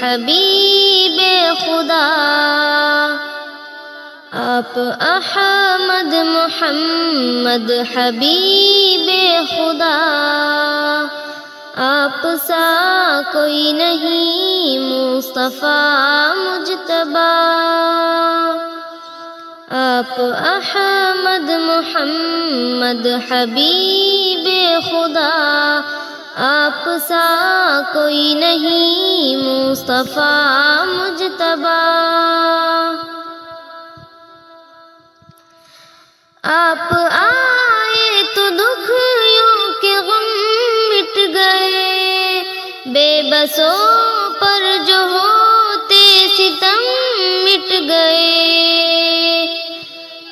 حبیب خدا آپ احمد محمد حبیب خدا، آپ سا کوئی نہیں مصطفیٰ مجتبی، آپ احمد محمد حبیب خدا، آپ سا کوئی نہیں مصطفیٰ مجتبی، آپ آئے تو دکھیوں کے غم مٹ گئے، بے بسوں پر جو ہوتے ستم مٹ گئے،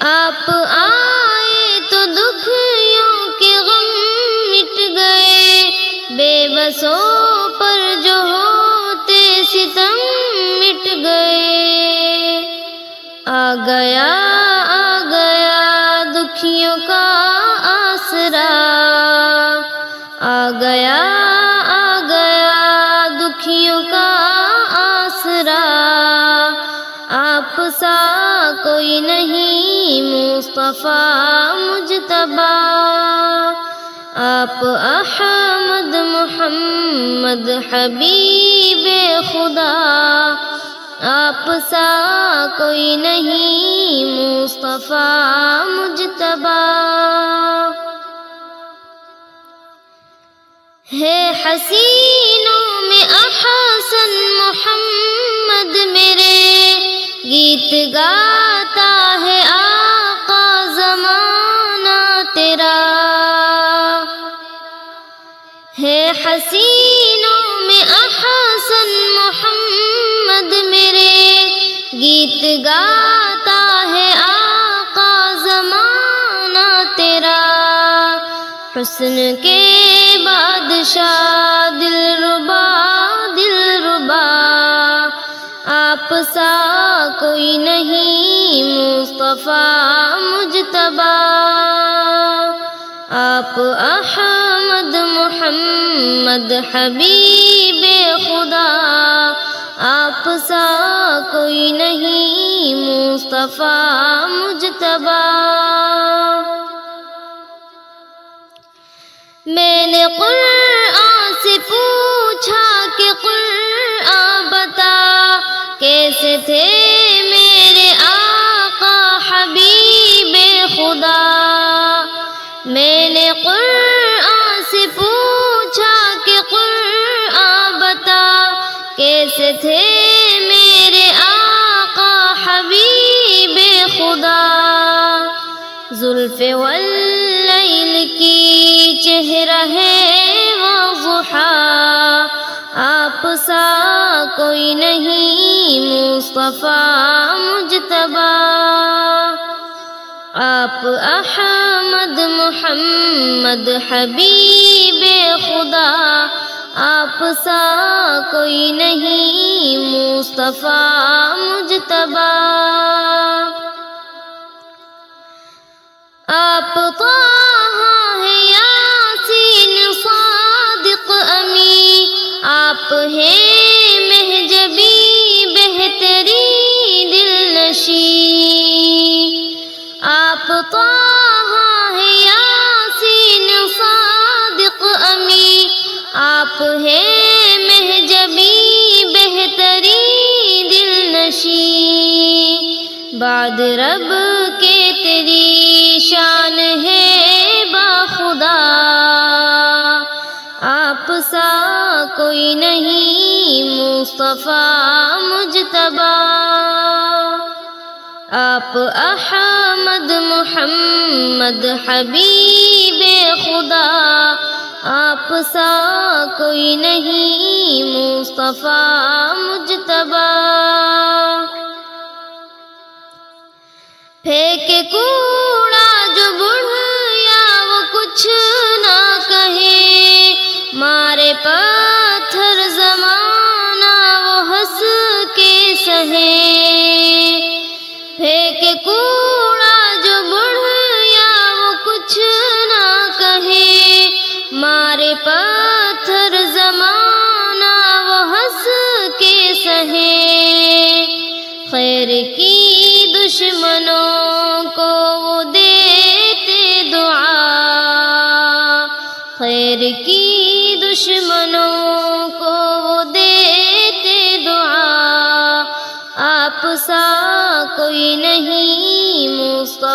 آپ آئے تو دکھیوں کے غم مٹ گئے، بے بسوں پر جو ہوتے ستم مٹ گئے، آ گیا دکھیوں کا آسرا، آ گیا دکھیوں کا آسرا، آپ سا کوئی نہیں مصطفیٰ مجتبی، آپ احمد محمد حبیب خدا، آپ سا کوئی نہیں مصطفیٰ مجتبی، ہے حسینوں میں احسن محمد میرے، گیت گاتا ہے آقا زمانہ تیرا، ہے حسینوں میں احسن محمد میرے، گیت گاتا ہے آقا زمانہ تیرا، حسن کے بادشاہ دلربا دلربا، آپ سا کوئی نہیں مصطفیٰ مجتبی، آپ احمد محمد حبیب خدا، آپ سا کوئی نہیں مصطفیٰ مجتبی، میں نے قرآن سے پوچھا کہ قرآن بتا، کیسے تھے میرے آقا حبیب خدا، میں نے قرآن سے پوچھا کہ قرآن بتا، کیسے تھے میرے آقا حبیب خدا، زلف واللیل کی چہرہ ہے وضحا، آپ سا کوئی نہیں مصطفیٰ مجتبی، آپ احمد محمد حبیب خدا، آپ سا کوئی نہیں مصطفیٰ مجتبی، آپ طه ہیں یاسین صادق امی، آپ ہیں مہجبی بہتری دلنشی، آپ طه ہیں یاسین صادق امی، آپ ہیں مہجبی بہتری دلنشی، بعد رب کے تیری شان ہے باخدا، آپ سا کوئی نہیں مصطفیٰ مجتبی، آپ احمد محمد حبیب خدا، آپ سا کوئی نہیں مصطفیٰ مجتبی، پھینکے کوڑا جو بڑھیا وہ کچھ نہ کہے، مارے پتھر زمانہ وہ ہنس کے سہے، پھینکے کوڑا جو بڑھیا وہ کچھ نہ کہے، مارے پتھر زمانہ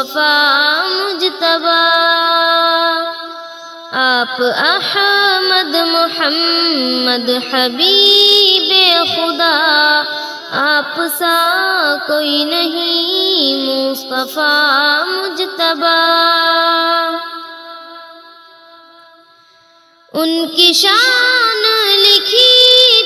مصطفیٰ مجتبی، آپ احمد محمد حبیب خدا، آپ سا کوئی نہیں مصطفیٰ مجتبی۔ ان کی شان لکھی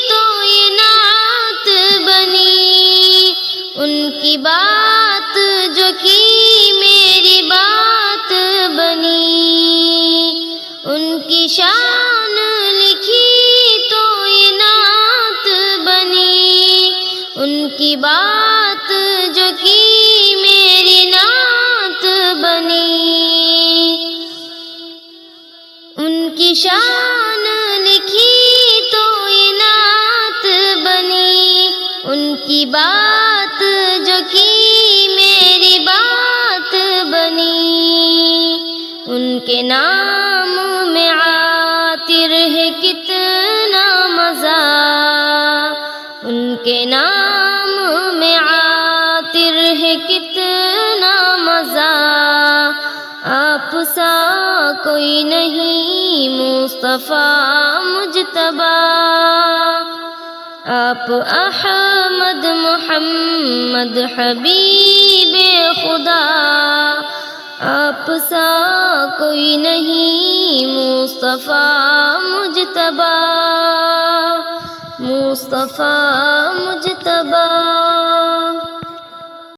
تو یہ نعت بنی، ان کی بات جو کی میری بات بنی، ان کی شان لکھی تو یہ نعت بنی، ان کی بات جو کی میری نعت بنی، ان کی شان لکھی تو یہ نعت بنی، ان کی بات جو کی میری بات بنی، ان کے نام میں عاطر ہے کتنا مزہ، ان کے نام میں عاطر ہے کتنا مزہ، آپ سا کوئی نہیں مصطفیٰ مجتبی، آپ احمد محمد حبیب خدا، آپ سا کوئی نہیں مصطفیٰ مجتبی، مصطفیٰ مجتبی۔